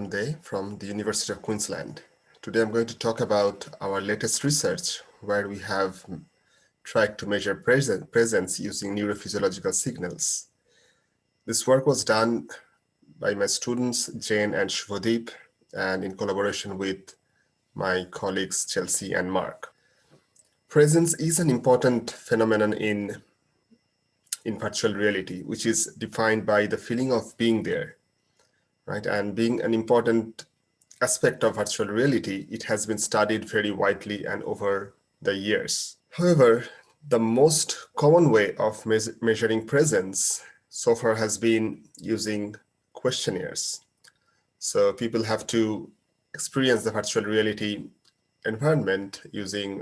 Day from the University of Queensland. Today I'm going to talk about our latest research where we have tried to measure presence using neurophysiological signals. This work was done by my students Jane and Shubhadeep and in collaboration with my colleagues Chelsea and Mark. Presence is an important phenomenon in virtual reality, which is defined by the feeling of being there. Right, and being an important aspect of virtual reality, it has been studied very widely and over the years. However, the most common way of measuring presence so far has been using questionnaires. So people have to experience the virtual reality environment using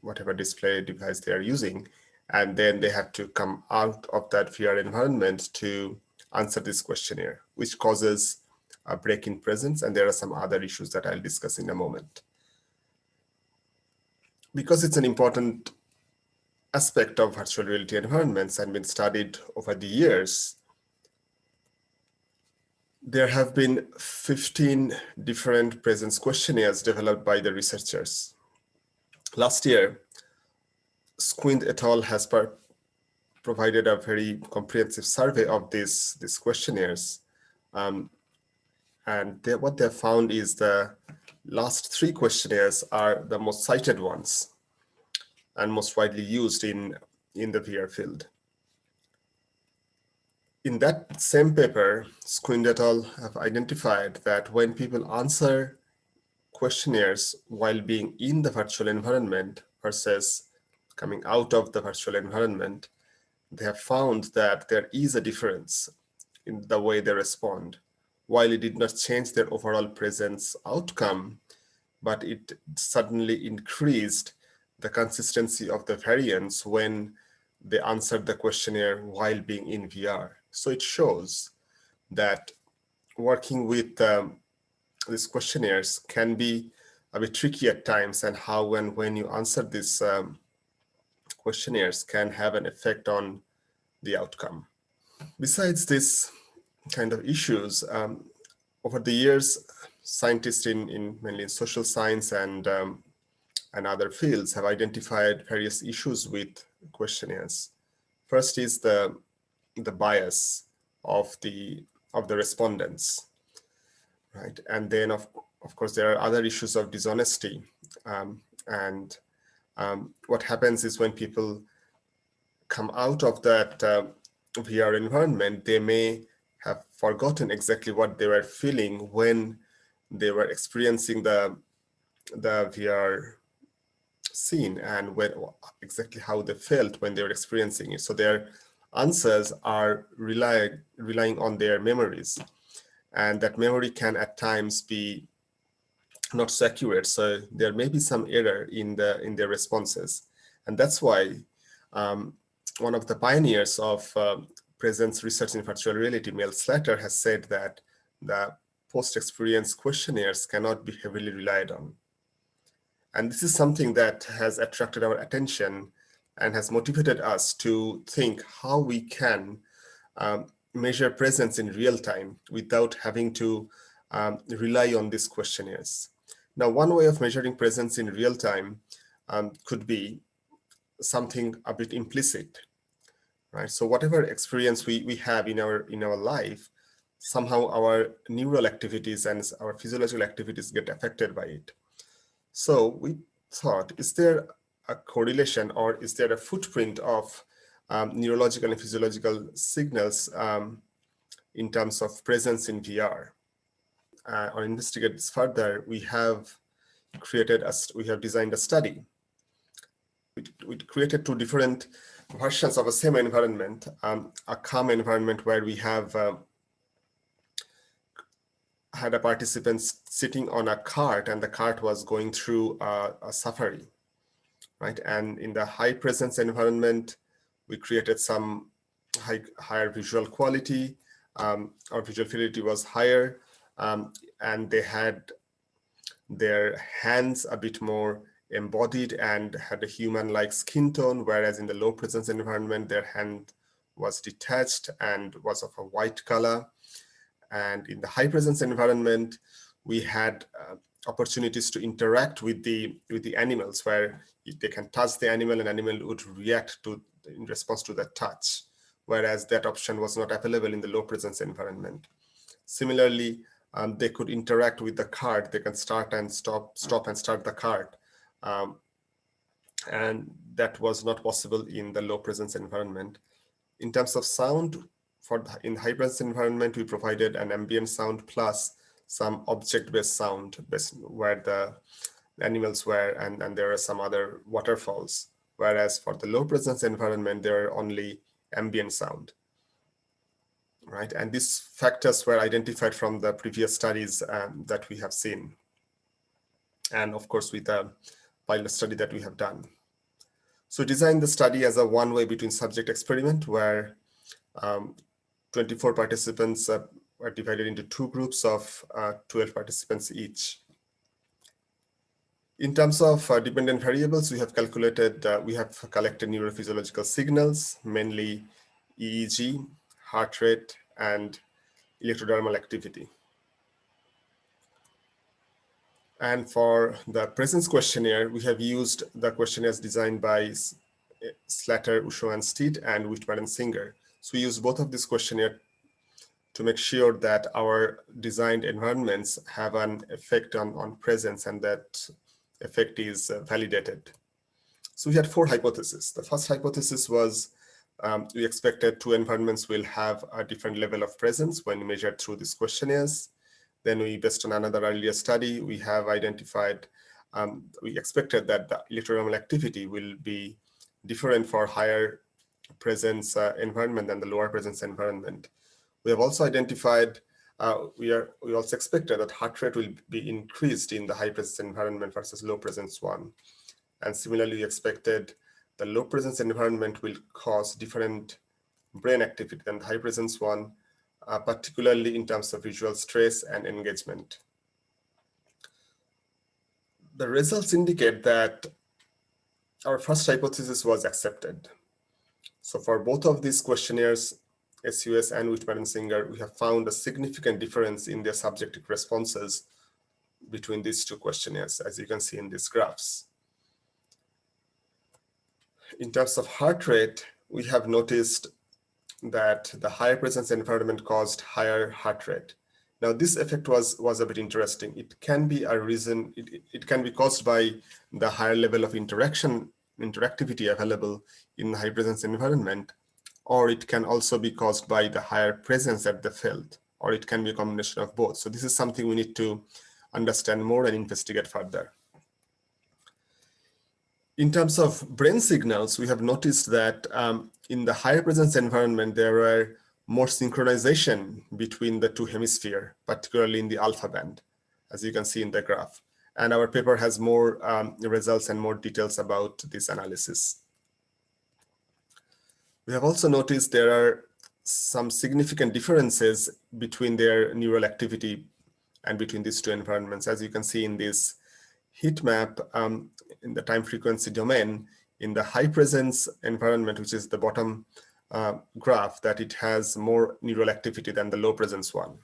whatever display device they are using, and then they have to come out of that VR environment to answer this questionnaire, which causes a break in presence, and there are some other issues that I'll discuss in a moment. Because it's an important aspect of virtual reality environments and been studied over the years, there have been 15 different presence questionnaires developed by the researchers. Last year, Squind et al. Has provided a very comprehensive survey of these questionnaires. And what they found is the last 3 questionnaires are the most cited ones and most widely used in the VR field. In that same paper, Squind et al. Have identified that when people answer questionnaires while being in the virtual environment versus coming out of the virtual environment, they have found that there is a difference in the way they respond. While it did not change their overall presence outcome, but it suddenly increased the consistency of the variance when they answered the questionnaire while being in VR. So it shows that working with these questionnaires can be a bit tricky at times, and how and when you answer these questionnaires can have an effect on the outcome. Besides this kind of issues, over the years, scientists mainly in social science and other fields have identified various issues with questionnaires. First is the bias of the respondents, right? And then of course there are other issues of dishonesty, and what happens is when people come out of that VR environment, they may have forgotten exactly what they were feeling when they were experiencing the VR scene, and exactly how they felt when they were experiencing it. So their answers are relying on their memories, and that memory can at times be not so accurate. So there may be some error in their responses, and that's why one of the pioneers of presence research in virtual reality, Mel Slater, has said that the post-experience questionnaires cannot be heavily relied on. And this is something that has attracted our attention and has motivated us to think how we can measure presence in real time without having to rely on these questionnaires. Now, one way of measuring presence in real time could be something a bit implicit, right? So whatever experience we have in our life, somehow our neural activities and our physiological activities get affected by it. So we thought, is there a correlation, or is there a footprint of neurological and physiological signals in terms of presence in VR? Or investigate this further, we have designed a study. We created 2 different versions of a same environment, a calm environment where we have had a participant sitting on a cart, and the cart was going through a safari, right? And in the high presence environment, we created some higher visual quality. Our visual fidelity was higher, and they had their hands a bit more embodied and had a human-like skin tone, whereas in the low presence environment, their hand was detached and was of a white color. And in the high presence environment, we had opportunities to interact with the animals, where they can touch the animal and animal would react to in response to that touch, whereas that option was not available in the low presence environment. Similarly, they could interact with the cart. They can start and stop and start the cart. And that was not possible in the low presence environment. In terms of sound, in high presence environment, we provided an ambient sound plus some object-based sound where the animals were, and there are some other waterfalls. Whereas for the low presence environment, there are only ambient sound. Right, and these factors were identified from the previous studies that we have seen, and of course with the pilot study that we have done. So design the study as a one-way between subject experiment, where 24 participants were divided into two groups of 12 participants each. In terms of dependent variables, we have collected neurophysiological signals, mainly EEG, heart rate, and electrodermal activity. And for the presence questionnaire, we have used the questionnaires designed by Slater, Usho, and Steed, and Whitmer and Singer. So we use both of these questionnaires to make sure that our designed environments have an effect on presence, and that effect is validated. So we had four hypotheses. The first hypothesis was we expected two environments will have a different level of presence when measured through these questionnaires. Then we, based on another earlier study, we have identified, we expected that the electrodermal activity will be different for higher presence environment than the lower presence environment. We have also identified, we also expected that heart rate will be increased in the high presence environment versus low presence one. And similarly, we expected the low presence environment will cause different brain activity than the high presence one, particularly in terms of visual stress and engagement. The results indicate that our first hypothesis was accepted. So for both of these questionnaires, SUS and Whitmer and Singer, we have found a significant difference in their subjective responses between these two questionnaires, as you can see in these graphs. In terms of heart rate, we have noticed that the higher presence environment caused higher heart rate. Now, this effect was a bit interesting. It can be a reason, it can be caused by the higher level of interactivity available in the high presence environment, or it can also be caused by the higher presence at the field, or it can be a combination of both. So this is something we need to understand more and investigate further. In terms of brain signals, we have noticed that in the higher presence environment, there are more synchronization between the two hemispheres, particularly in the alpha band, as you can see in the graph. And our paper has more results and more details about this analysis. We have also noticed there are some significant differences between their neural activity and between these two environments. As you can see in this heat map, in the time frequency domain, in the high presence environment, which is the bottom graph, that it has more neural activity than the low presence one.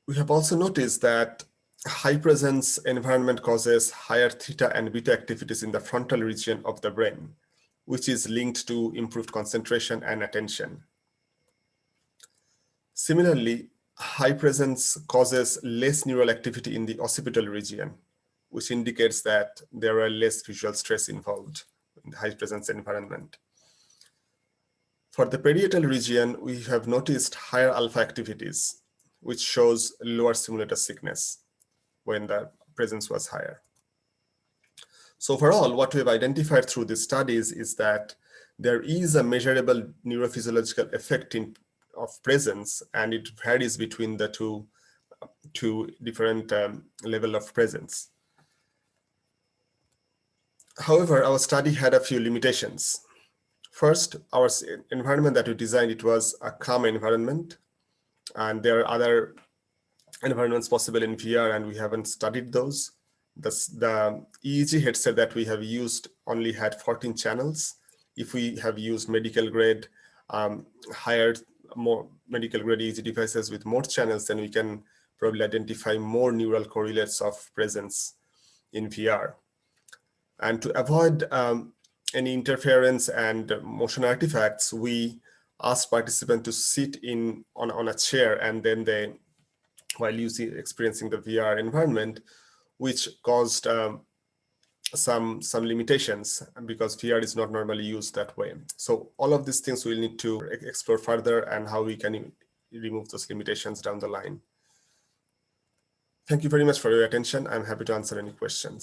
We have also noticed that high presence environment causes higher theta and beta activities in the frontal region of the brain, which is linked to improved concentration and attention. Similarly, high presence causes less neural activity in the occipital region, which indicates that there are less visual stress involved in the high presence environment. For the parietal region, we have noticed higher alpha activities, which shows lower simulator sickness when the presence was higher. So overall, what we have identified through these studies is that there is a measurable neurophysiological effect of presence, and it varies between the two different level of presence. However, our study had a few limitations. First, our environment that we designed, it was a calm environment, and there are other environments possible in VR, and we haven't studied those. The EEG headset that we have used only had 14 channels. If we have used medical grade higher more medical grade EEG devices with more channels, then we can probably identify more neural correlates of presence in VR. And to avoid any interference and motion artifacts, we asked participants to sit on a chair, and then they, while experiencing the VR environment, which caused some limitations because VR is not normally used that way. So all of these things we'll need to explore further, and how we can remove those limitations down the line. Thank you very much for your attention. I'm happy to answer any questions.